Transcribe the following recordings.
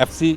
FC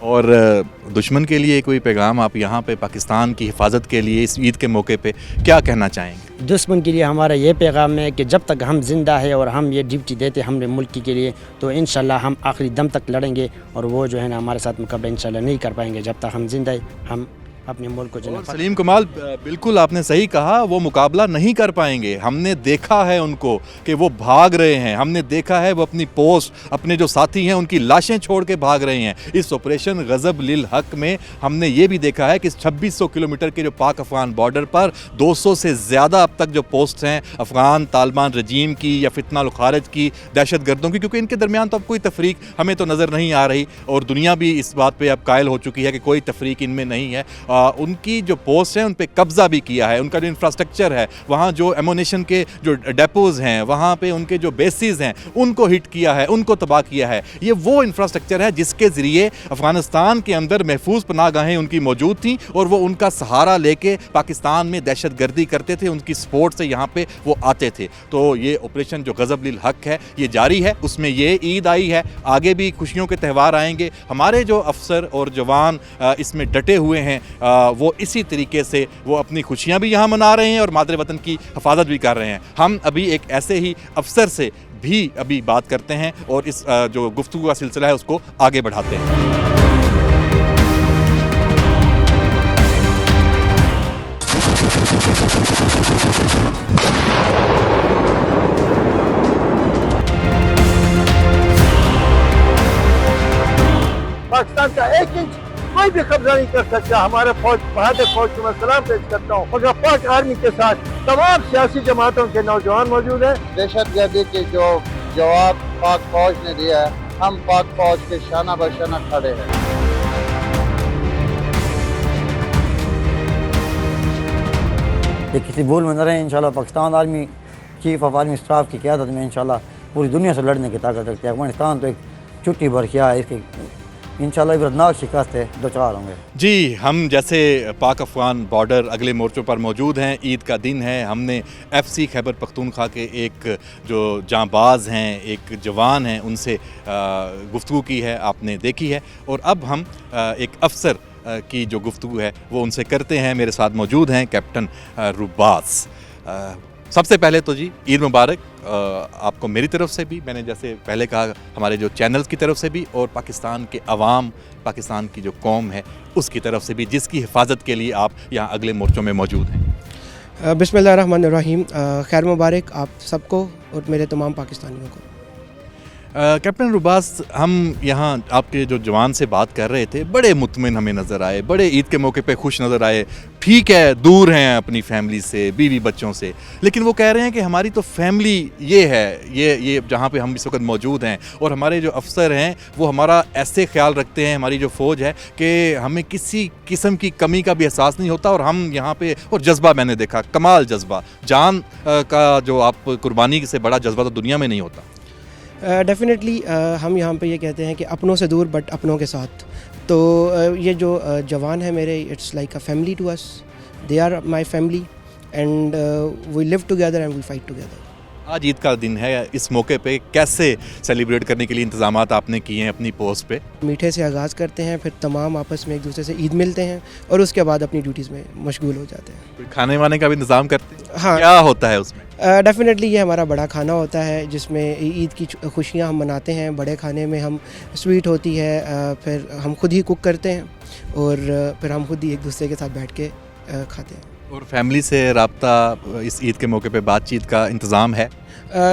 اور دشمن کے لیے کوئی پیغام آپ یہاں پہ پاکستان کی حفاظت کے لیے اس عید کے موقع پہ کیا کہنا چاہیں گے؟ دشمن کے لیے ہمارا یہ پیغام ہے کہ جب تک ہم زندہ ہے اور ہم یہ ڈیوٹی دیتے ہیں ہمارے ملک کے لیے تو انشاءاللہ ہم آخری دم تک لڑیں گے، اور وہ جو ہے نا ہمارے ساتھ مقابلہ انشاءاللہ نہیں کر پائیں گے جب تک ہم زندہ ہیں۔ ہم اپنے ملک کو اور سلیم کمال بالکل آپ نے صحیح کہا، وہ مقابلہ نہیں کر پائیں گے۔ ہم نے دیکھا ہے ان کو کہ وہ بھاگ رہے ہیں، ہم نے دیکھا ہے وہ اپنی پوسٹ، اپنے جو ساتھی ہیں ان کی لاشیں چھوڑ کے بھاگ رہے ہیں۔ اس آپریشن غضب للحق میں ہم نے یہ بھی دیکھا ہے کہ 2600 کلومیٹر کے جو پاک افغان بارڈر پر 200 سے زیادہ اب تک جو پوسٹ ہیں افغان طالبان رجیم کی یا فتنہ الخارج کی، دہشت گردوں کی، کیونکہ ان کے درمیان تو اب کوئی تفریق ہمیں تو نظر نہیں آ رہی، اور دنیا بھی اس بات پہ اب قائل ہو چکی ہے کہ کوئی تفریق ان میں نہیں ہے۔ ان کی جو پوسٹ ہیں ان پہ قبضہ بھی کیا ہے، ان کا جو انفراسٹرکچر ہے، وہاں جو ایمونیشن کے جو ڈیپوز ہیں، وہاں پہ ان کے جو بیسز ہیں ان کو ہٹ کیا ہے، ان کو تباہ کیا ہے۔ یہ وہ انفراسٹرکچر ہے جس کے ذریعے افغانستان کے اندر محفوظ پناہ گاہیں ان کی موجود تھیں، اور وہ ان کا سہارا لے کے پاکستان میں دہشت گردی کرتے تھے، ان کی سپورٹ سے یہاں پہ وہ آتے تھے۔ تو یہ آپریشن جو غضب للحق ہے یہ جاری ہے، اس میں یہ عید آئی ہے، آگے بھی خوشیوں کے تہوار آئیں گے۔ ہمارے جو افسر اور جوان اس میں ڈٹے ہوئے ہیں، وہ اسی طریقے سے وہ اپنی خوشیاں بھی یہاں منا رہے ہیں اور مادر وطن کی حفاظت بھی کر رہے ہیں۔ ہم ابھی ایک ایسے ہی افسر سے بھی ابھی بات کرتے ہیں اور اس جو گفتگو کا سلسلہ ہے اس کو آگے بڑھاتے ہیں۔ پاکستان کا 1 انچ کوئی بھی قبضہ نہیں کر سکتا۔ ہمارے فوج، بہادر فوج کو میں سلام پیش کرتا ہوں، اور پاک آرمی کے ساتھ تمام سیاسی جماعتوں کے نوجوان موجود ہیں۔ دہشت گردی کے جو جواب پاک فوج نے دیا ہے، ہم پاک فوج کے شانہ بشانہ کھڑے ہیں۔ یہ کسی بھول میں نہ رہے، انشاءاللہ Pakistan army chief of army staff کی قیادت میں انشاءاللہ پوری دنیا سے لڑنے کی طاقت رکھتے ہیں۔ افغانستان تو ایک چھٹی بھر کیا ہے، اس کی انشاءاللہ عبرتناک شکست ہے، دوچار ہوں گے۔ جی، ہم جیسے پاک افغان بارڈر اگلے مورچوں پر موجود ہیں، عید کا دن ہے، ہم نے ایف سی خیبر پختونخوا کے ایک جو جانباز ہیں، ایک جوان ہیں، ان سے گفتگو کی ہے، آپ نے دیکھی ہے، اور اب ہم ایک افسر کی جو گفتگو ہے وہ ان سے کرتے ہیں۔ میرے ساتھ موجود ہیں کیپٹن رباس۔ سب سے پہلے تو جی عید مبارک آپ کو میری طرف سے بھی، میں نے جیسے پہلے کہا ہمارے جو چینلز کی طرف سے بھی، اور پاکستان کے عوام، پاکستان کی جو قوم ہے اس کی طرف سے بھی، جس کی حفاظت کے لیے آپ یہاں اگلے مورچوں میں موجود ہیں۔ بسم اللہ الرحمن الرحیم۔ خیر مبارک آپ سب کو اور میرے تمام پاکستانیوں کو۔ کیپٹن رباس، ہم یہاں آپ کے جو جوان سے بات کر رہے تھے، بڑے مطمئن ہمیں نظر آئے، بڑے عید کے موقع پہ خوش نظر آئے۔ ٹھیک ہے، دور ہیں اپنی فیملی سے، بیوی بچوں سے، لیکن وہ کہہ رہے ہیں کہ ہماری تو فیملی یہ ہے، یہ جہاں پہ ہم اس وقت موجود ہیں، اور ہمارے جو افسر ہیں وہ ہمارا ایسے خیال رکھتے ہیں، ہماری جو فوج ہے، کہ ہمیں کسی قسم کی کمی کا بھی احساس نہیں ہوتا، اور ہم یہاں پہ، اور جذبہ میں نے دیکھا، کمال جذبہ، جان کا جو آپ قربانی سے بڑا جذبہ تو دنیا میں نہیں ہوتا۔ ڈیفینیٹلی ہم یہاں پہ یہ کہتے ہیں کہ اپنوں سے دور بٹ اپنوں کے ساتھ۔ تو یہ جو جوان ہے میرے، it's like a family to us, they are my family, and we live together and we fight together. آج عید کا دن ہے، اس موقع پہ کیسے سیلیبریٹ کرنے کے لیے انتظامات آپ نے کیے ہیں اپنی پوسٹ پہ؟ میٹھے سے آغاز کرتے ہیں، پھر تمام آپس میں ایک دوسرے سے عید ملتے ہیں، اور اس کے بعد اپنی ڈیوٹیز میں مشغول ہو جاتے ہیں۔ کوئی کھانے وانے کا بھی انتظام کرتے ہیں؟ ہاں، کیا ہوتا ہے اس میں؟ ڈیفینیٹلی یہ ہمارا بڑا کھانا ہوتا ہے، جس میں عید کی خوشیاں ہم مناتے ہیں۔ بڑے کھانے میں ہم سویٹ ہوتی ہے، پھر ہم خود ہی کوک کرتے ہیں، اور پھر ہم خود ہی ایک دوسرے کے ساتھ بیٹھ کے کھاتے ہیں۔ اور فیملی سے رابطہ اس عید کے موقع پہ بات چیت کا انتظام ہے؟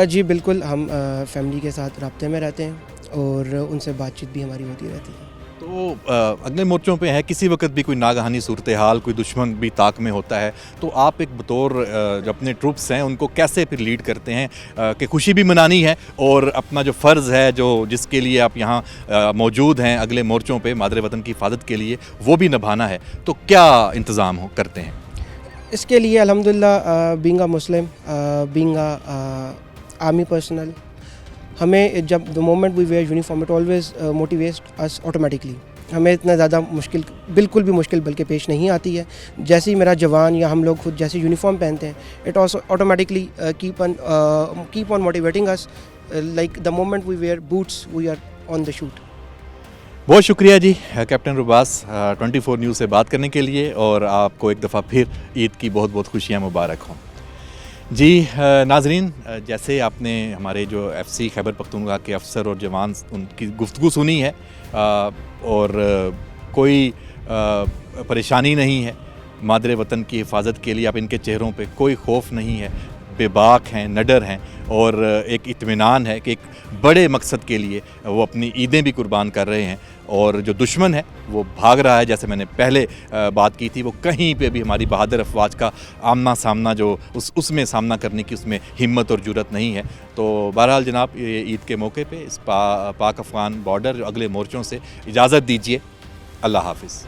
جی بالکل، ہم فیملی کے ساتھ رابطے میں رہتے ہیں، اور ان سے بات چیت بھی ہماری ہوتی رہتی ہے۔ تو اگلے مورچوں پہ ہے، کسی وقت بھی کوئی ناگہانی صورتحال، کوئی دشمن بھی طاق میں ہوتا ہے، تو آپ ایک بطور جو اپنے ٹروپس ہیں ان کو کیسے پھر لیڈ کرتے ہیں کہ خوشی بھی منانی ہے، اور اپنا جو فرض ہے جو جس کے لیے آپ یہاں موجود ہیں اگلے مورچوں پہ مادر وطن کی حفاظت کے لیے، وہ بھی نبھانا ہے، تو کیا انتظام کرتے ہیں؟ اس کے لیے الحمدللہ being a Muslim, being a army personnel, ہمیں جب the moment we wear uniform it always motivate us automatically. ہمیں اتنا زیادہ مشکل، بالکل بھی مشکل بلکہ پیش نہیں آتی ہے۔ جیسے ہی میرا جوان یا ہم لوگ خود جیسے یونیفارم پہنتے ہیں، it also automatically keep on motivating us, like the moment we wear boots we are on the shoot. بہت شکریہ جی کیپٹن رباس 24 نیوز سے بات کرنے کے لیے، اور آپ کو ایک دفعہ پھر عید کی بہت بہت خوشیاں مبارک ہوں جی۔ ناظرین، جیسے آپ نے ہمارے جو FC خیبر پختونخوا کے افسر اور جوان ان کی گفتگو سنی ہے، اور کوئی پریشانی نہیں ہے، مادر وطن کی حفاظت کے لیے اب ان کے چہروں پہ کوئی خوف نہیں ہے، بے باک ہیں، نڈر ہیں، اور ایک اطمینان ہے کہ ایک بڑے مقصد کے لیے وہ اپنی عیدیں بھی قربان کر رہے ہیں، اور جو دشمن ہے وہ بھاگ رہا ہے۔ جیسے میں نے پہلے بات کی تھی، وہ کہیں پہ بھی ہماری بہادر افواج کا آمنا سامنا جو اس میں سامنا کرنے کی اس میں ہمت اور جرت نہیں ہے۔ تو بہرحال جناب، یہ عید کے موقع پہ اس پاک افغان بارڈر جو اگلے مورچوں سے اجازت دیجیے۔ اللہ حافظ۔